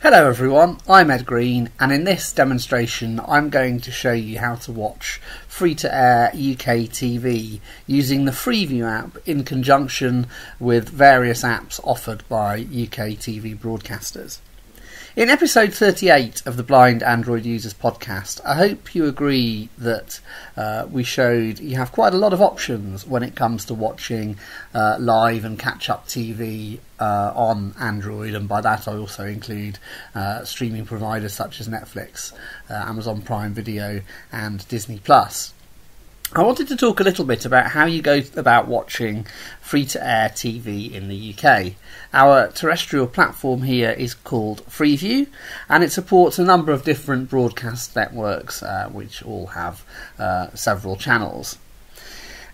Hello everyone, I'm Ed Green, and in this demonstration I'm going to show you how to watch free-to-air UK TV using the Freeview app in conjunction with various apps offered by UK TV broadcasters. In episode 38 of the Blind Android Users podcast, I hope you agree that we showed you have quite a lot of options when it comes to watching live and catch-up TV on Android, and by that I also include streaming providers such as Netflix, Amazon Prime Video and Disney+. I wanted to talk a little bit about how you go about watching free-to-air TV in the UK. Our terrestrial platform here is called Freeview, and it supports a number of different broadcast networks which all have several channels.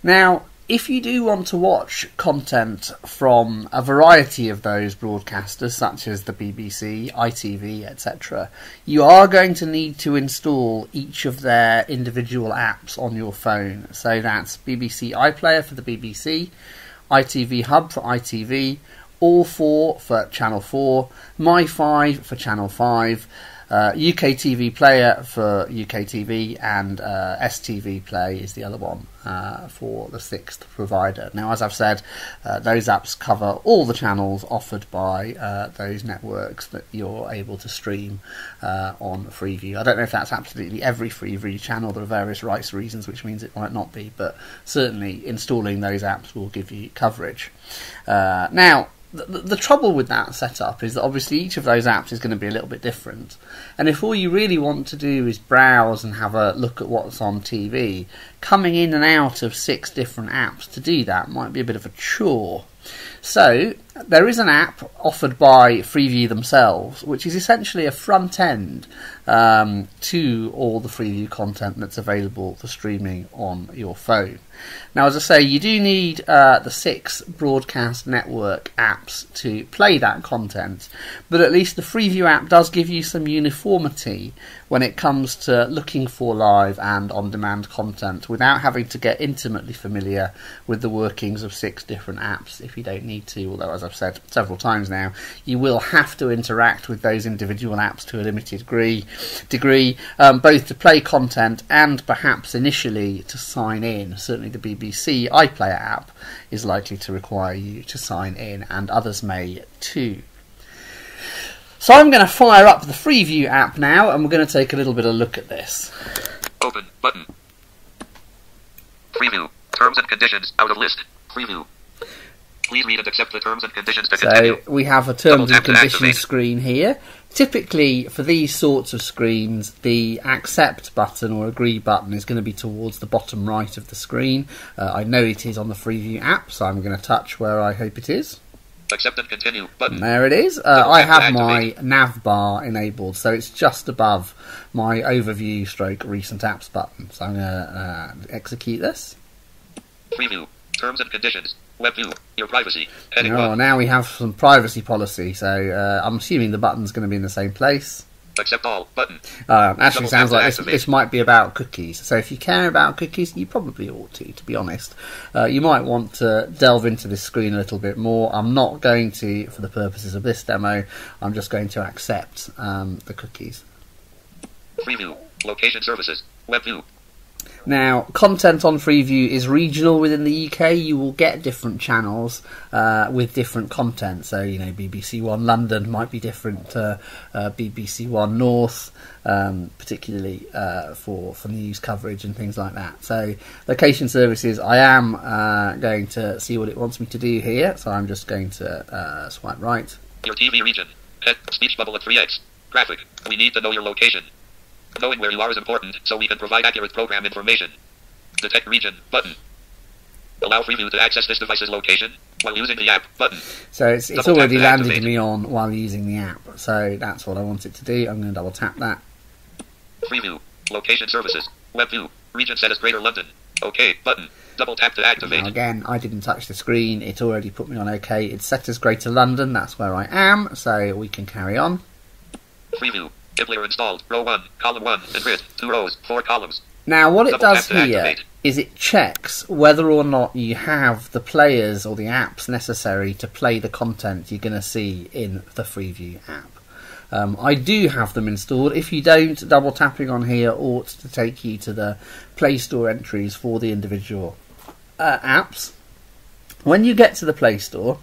Now, if you do want to watch content from a variety of those broadcasters, such as the BBC, ITV, etc., you are going to need to install each of their individual apps on your phone. So that's BBC Iplayer for the BBC, ITV Hub for ITV, All 4 for Channel 4, My5 for Channel 5, UK TV Player for UK TV, and STV Play is the other one for the sixth provider. Now, as I've said, those apps cover all the channels offered by those networks that you're able to stream on Freeview. I don't know if that's absolutely every Freeview channel. There are various rights reasons, which means it might not be, but certainly installing those apps will give you coverage. Now, the trouble with that setup is that obviously each of those apps is going to be a little bit different, and if all you really want to do is browse and have a look at what's on TV, coming in and out of 6 different apps to do that might be a bit of a chore. So there is an app offered by Freeview themselves, which is essentially a front end to all the Freeview content that's available for streaming on your phone. Now, as I say, you do need the 6 broadcast network apps to play that content, but at least the Freeview app does give you some uniformity when it comes to looking for live and on-demand content without having to get intimately familiar with the workings of 6 different apps if you don't need to, although, as I've said several times now, you will have to interact with those individual apps to a limited degree, both to play content and perhaps initially to sign in. Certainly the BBC Iplayer app is likely to require you to sign in, and others may too. So I'm going to fire up the Freeview app now, and we're going to take a little bit of a look at this. Open button. Freeview. Terms and conditions out of list. Freeview. Please read and accept the terms and conditions to continue. So we have a terms and conditions screen here. Typically for these sorts of screens, the accept button or agree button is going to be towards the bottom right of the screen. I know it is on the Freeview app, so I'm going to touch where I hope it is. Accept and continue button. And there it is. I have my nav bar enabled, so it's just above my overview stroke recent apps button. So I'm going to execute this. Freeview. Terms and conditions. Web view. Your privacy. Oh, now we have some privacy policy, so I'm assuming the button's going to be in the same place. Accept all button. Actually sounds like this might be about cookies, so if you care about cookies, you probably ought to be honest. You might want to delve into this screen a little bit more. I'm not going to, for the purposes of this demo, I'm just going to accept the cookies. Freeview. Location services. Web view. Now, content on Freeview is regional within the UK. You will get different channels with different content. So, you know, BBC One London might be different to BBC One North, particularly for news coverage and things like that. So, location services, I am going to see what it wants me to do here. So I'm just going to swipe right. Your TV region. Speech bubble at 3x. Graphic. We need to know your location. Knowing where you are is important, so we can provide accurate program information. Detect region button. Allow Freeview to access this device's location while using the app button. So it's already landed me on while using the app, so that's what I want it to do. I'm going to double tap that. Freeview. Location services. Web view. Region set as Greater London. OK button. Double tap to activate. Now again, I didn't touch the screen. It already put me on OK. It's set as Greater London. That's where I am, so we can carry on. Freeview. Iplayer installed. Row 1, column 1, and grid. 2 rows, 4 columns. Now what it does here is it checks whether or not you have the players or the apps necessary to play the content you're going to see in the Freeview app. I do have them installed. If you don't, double tapping on here ought to take you to the Play Store entries for the individual apps. When you get to the Play Store,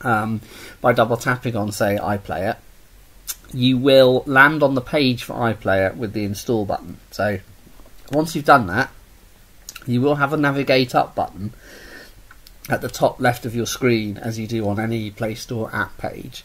by double tapping on, say, Iplayer, you will land on the page for Iplayer with the install button. So once you've done that, you will have a navigate up button at the top left of your screen, as you do on any Play Store app page.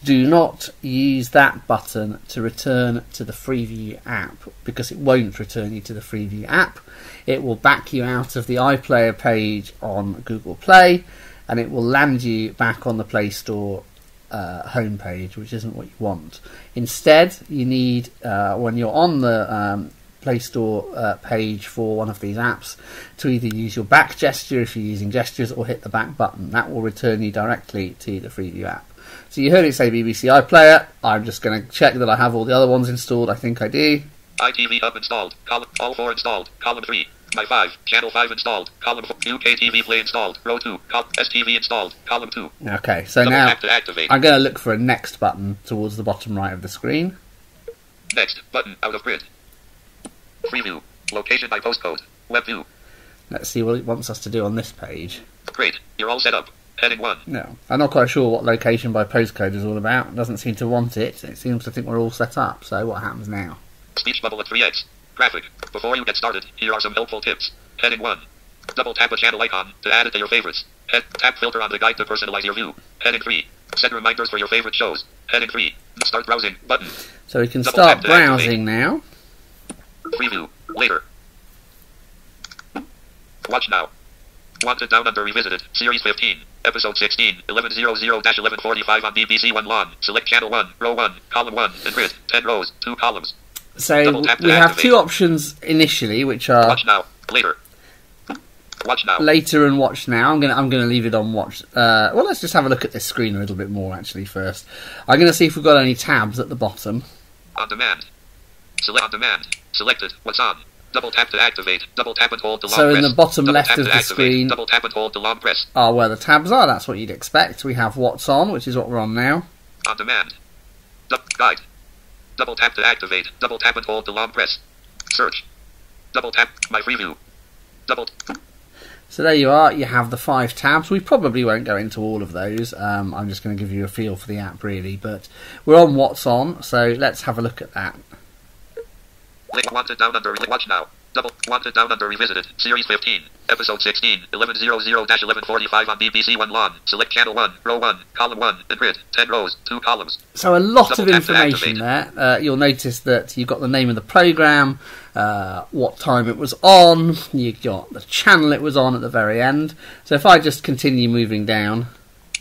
Do not use that button to return to the Freeview app, because it won't return you to the Freeview app. It will back you out of the Iplayer page on Google Play, and it will land you back on the Play Store homepage, which isn't what you want. Instead, you need, when you're on the Play Store page for one of these apps, to either use your back gesture if you're using gestures, or hit the back button. That will return you directly to the Freeview app. So you heard it say BBC iPlayer. I'm just going to check that I have all the other ones installed. I think I do. ITV Hub installed. Column all 4 installed. Column 3. My 5. Channel 5 installed. Column 4. UK TV Play installed. Row 2. STV installed. Column 2. Okay, so Double now tap to activate. I'm going to look for a next button towards the bottom right of the screen. Next button out of grid. Freeview. Location by postcode. Web view. Let's see what it wants us to do on this page. Great. You're all set up. Heading 1. No, I'm not quite sure what location by postcode is all about. It doesn't seem to want it. It seems to think we're all set up. So what happens now? Speech bubble at 3x. Graphic. Before you get started, here are some helpful tips. Heading 1. Double tap a channel icon to add it to your favorites. Tap filter on the guide to personalize your view. Heading 3. Set reminders for your favorite shows. Heading 3. Start browsing button. So we can Double start tap to browsing now. Freeview. Later. Watch now. Wanted Down Under Revisited. Series 15. Episode 16. 11:00-11:45 on BBC One Lawn. Select Channel 1. Row 1. Column 1. And grid. 10 rows. 2 columns. So we have two options initially, which are Watch now. Later. Watch now. Later and watch now. I'm gonna leave it on watch. Well, let's just have a look at this screen a little bit more actually first. I'm gonna see if we've got any tabs at the bottom. On demand. Select on demand. Selected. What's on? Double tap to activate. Double tap and hold to long So press. in the bottom Double left tap of to the activate. screen Double tap and hold to long press. are where the tabs are. That's what you'd expect. We have what's on, which is what we're on now. On demand. Guide. Double tap to activate. Double tap and hold to long press. Search. Double tap. My Freeview. Double. So there you are. You have the 5 tabs. We probably won't go into all of those. I'm just going to give you a feel for the app really. But we're on what's on, so let's have a look at that. Wanted Down Under. Watch now. Double Wanted Down Under Revisited. Series 15. Episode 16. 11:00-11:45 on BBC One Lawn. Select Channel 1. Row 1. Column 1. And grid. 10 rows. 2 columns. So a lot of Double tap to information activate. there. You'll notice that you've got the name of the programme, what time it was on, you've got the channel it was on at the very end. So if I just continue moving down.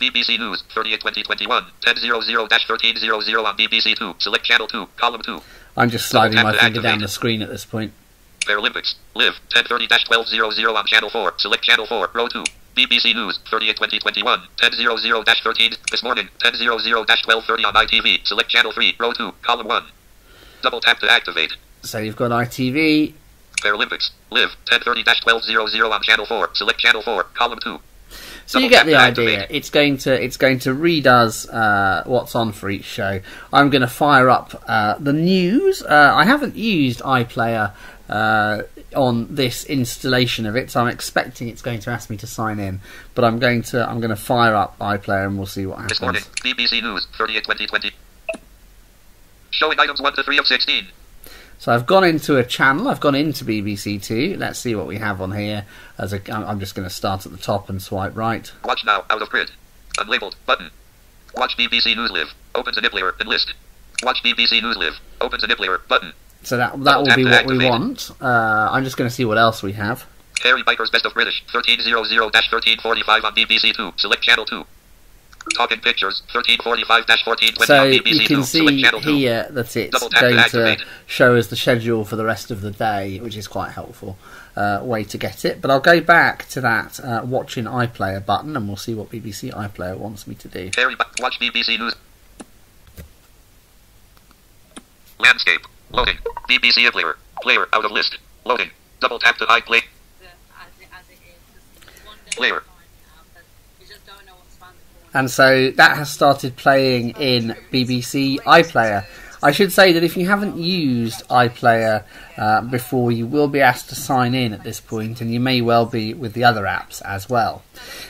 BBC News. 30/2021. 10:00-13:00 on BBC 2. Select Channel 2. Column 2. I'm just sliding Double my tap to finger down activate. the screen at this point. Paralympics. Live. 10:30-12:00 on Channel 4. Select Channel 4. Row 2. BBC News. 30/2021. 10:00-13 this morning. 10:00-12:30 on ITV. Select Channel 3. Row 2. Column 1. Double tap to activate. So you've got ITV. Paralympics. Live. 10:30-12:00 on Channel 4. Select Channel 4. Column 2. So you get the idea. It's going to read us what's on for each show. I'm going to fire up the news. I haven't used Iplayer on this installation of it, so I'm expecting it's going to ask me to sign in. But I'm going to fire up Iplayer and we'll see what happens. This morning, BBC News, 30/2020. Showing items 1 to 3 of 16. So I've gone into a channel. I've gone into BBC Two. Let's see what we have on here. I'm just going to start at the top and swipe right. Watch now, out of grid. Unlabeled, button. Watch BBC News Live. Opens an Iplayer and list. Watch BBC News Live. Opens an Iplayer, button. So that will be what we want. I'm just going to see what else we have. Harry Biker's Best of British, 13:00-13:45 on BBC 2. Select Channel 2. Talking Pictures, 13:45-14:20 So on BBC 2. you can see Channel 2. here that it's Double tap going to to activate. show us the schedule for the rest of the day, which is quite helpful way to get it. But I'll go back to that watching iPlayer button and we'll see what BBC iPlayer wants me to do. Watch BBC News. Landscape. Loading. BBC Iplayer. Player out of list. Loading. Double tap to iPlay. As it is, just one day Player. at a time now, but you just don't know what span the corner And so that has started playing in BBC iPlayer. I should say that if you haven't used iPlayer before, you will be asked to sign in at this point, and you may well be with the other apps as well.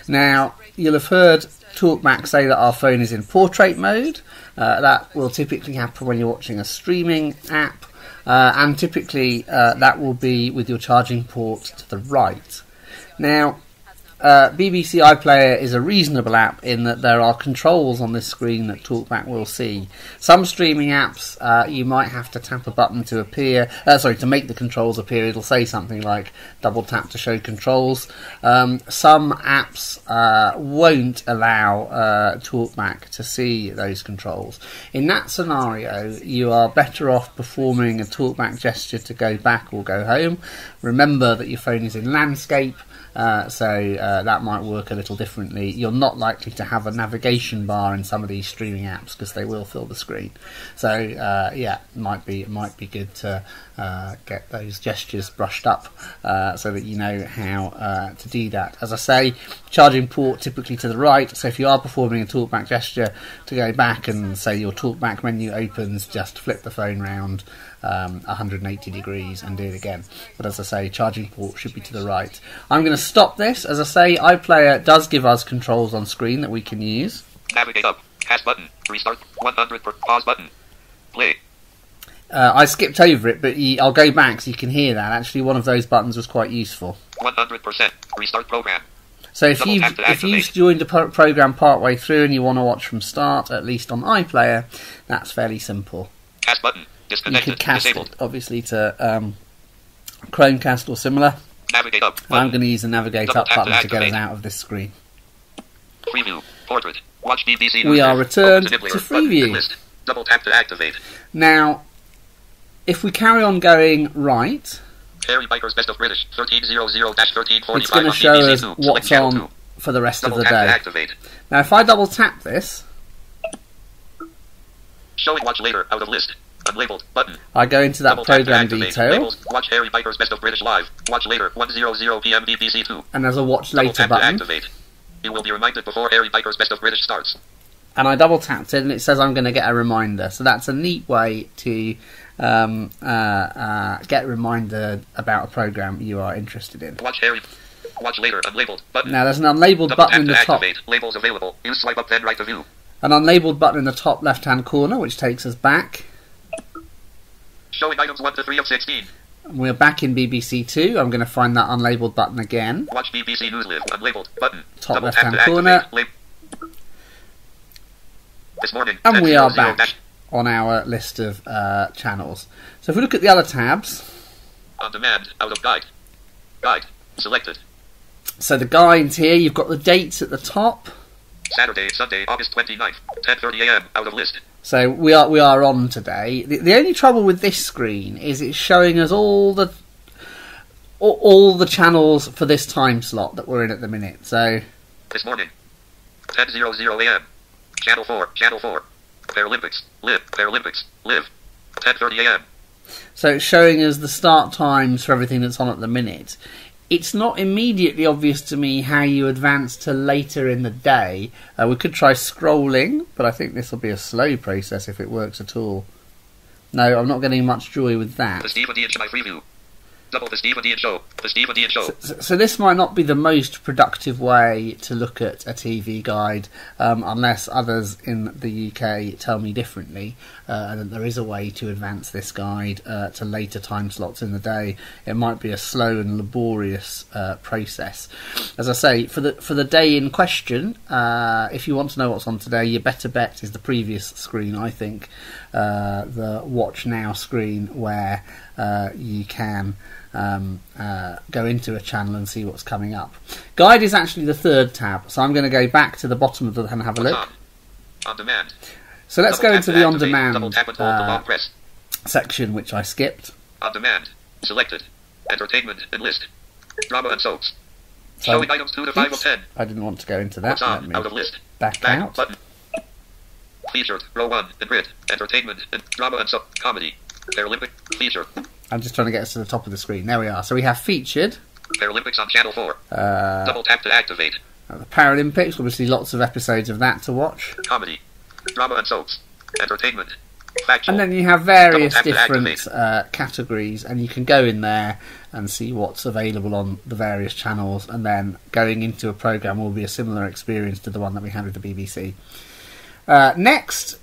Now, you'll have heard TalkBack say that our phone is in portrait mode. That will typically happen when you're watching a streaming app, and typically that will be with your charging port to the right. Now, BBC iPlayer is a reasonable app in that there are controls on this screen that TalkBack will see. Some streaming apps, you might have to tap a button to to make the controls appear. It'll say something like double tap to show controls. Some apps won't allow TalkBack to see those controls. In that scenario, you are better off performing a TalkBack gesture to go back or go home. Remember that your phone is in landscape. So that might work a little differently. You're not likely to have a navigation bar in some of these streaming apps because they will fill the screen. So yeah, it might be good to get those gestures brushed up so that you know how to do that. As I say, charging port typically to the right. So if you are performing a TalkBack gesture to go back and say your TalkBack menu opens, just flip the phone round 180 degrees and do it again. But as I say, charging port should be to the right. I'm going to stop this. As I say, iPlayer does give us controls on screen that we can use. Navigate up. Cast button. Restart. 100 per pause button. Play. I skipped over it, but I'll go back so you can hear that. Actually, one of those buttons was quite useful. 100%. Restart program. So if you've joined a program partway through and you want to watch from start, at least on iPlayer, that's fairly simple. Cast button. Disconnected. You could cast Disabled. it, obviously, to Chromecast or similar. Navigate up. I'm going to use the Navigate Double Up tap to button to get us activate. out of this screen. Freeview. Portrait. Watch BBC. We are returned to Iplayer. Freeview. List. Double tap to activate. Now, if we carry on going right, Harry Piper's Best of British. 1300-1345 it's going to on show BBC us 2. what's Select channel on 2. for the rest Double of the tap to day. activate. Now, if I double tap this, Showing watch later out of list. Unlabeled button. I go into that Double tap to program activate. detail, Labels. Watch Harry Piper's Best of British live. Watch later. 1:00 p.m. BBC 2. and there's a Watch Double Later tap to button, activate. You will be reminded before Harry Piper's Best of British starts. and I double tapped it, and it says I'm going to get a reminder. So that's a neat way to get a reminder about a program you are interested in. Watch Harry. Watch later. Unlabeled button. Now, there's an unlabeled Double button in tap the to top, activate. Labels available. Use swipe up then right to view. an unlabeled button in the top left-hand corner, which takes us back. Showing items 1 to 3 of 16. We're back in BBC Two. I'm going to find that unlabeled button again. Watch BBC News Live. Unlabeled button. Top Double left-hand tap to corner. activate. This morning. And we are 10:00 back on our list of channels. So if we look at the other tabs, On demand. Out of guide. Guide. Selected. so the guides here, you've got the dates at the top. Saturday, Sunday, August 29th. 10:30 a.m. Out of list. So we are on today. The only trouble with this screen is it's showing us all the channels for this time slot that we're in at the minute. So This morning. 10:00 a.m. Channel 4. Channel 4. Paralympics. Live. Paralympics. Live. 10:30 a.m. So it's showing us the start times for everything that's on at the minute. It's not immediately obvious to me how you advance to later in the day. We could try scrolling, but I think this will be a slow process if it works at all. No, I'm not getting much joy with that. The Stephen Dean Show Freeview. Double the Stephen Dean Show. The Stephen Dean Show. So this might not be the most productive way to look at a TV guide, unless others in the UK tell me differently, and that there is a way to advance this guide to later time slots in the day. It might be a slow and laborious process. As I say, for the day in question, if you want to know what's on today, your better bet is the previous screen, I think, the Watch Now screen, where you can go into a channel and see what's coming up. Guide is actually the third tab, so I'm going to go back to the bottom of the and have a look. On demand. So let's go into the on demand Double tap and hold the long press. section, which I skipped. On demand. Selected. Entertainment and list. Drama and soaps. So, Showing items 2 to 5 of 10. I didn't want to go into that. What's Let on? me Out of list. back out. Button. Featured. Row 1. And grid. Entertainment and drama and soap. Comedy. Paralympic. Feature. I'm just trying to get us to the top of the screen. There we are. So we have featured. Paralympics on channel 4. Uh, Double tap to activate. The Paralympics, obviously lots of episodes of that to watch. Comedy, drama and soaps, entertainment, factual. And then you have various Double tap to different categories, and you can go in there and see what's available on the various channels, and then going into a programme will be a similar experience to the one that we had with the BBC. Next,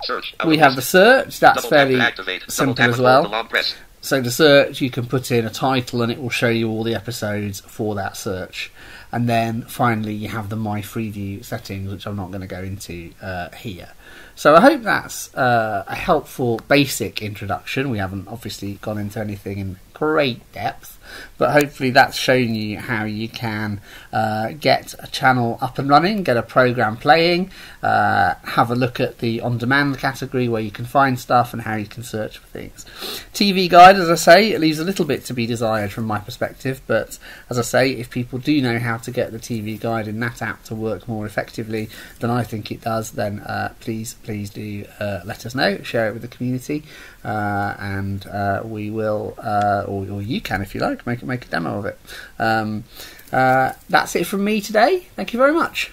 Search. we have the search. That's Double tap to fairly activate. Double simple tap as and hold well. the long press. So the search, you can put in a title and it will show you all the episodes for that search. And then finally you have the My Freeview settings, which I'm not going to go into here. So I hope that's a helpful basic introduction. We haven't obviously gone into anything in great depth, but hopefully that's shown you how you can get a channel up and running, get a program playing, have a look at the on-demand category where you can find stuff and how you can search for things. TV Guide, as I say, it leaves a little bit to be desired from my perspective, but as I say, if people do know how to get the TV Guide in that app to work more effectively than I think it does, then please do let us know, share it with the community, and we will, or you can if you like, make a demo of it. That's it from me today. Thank you very much.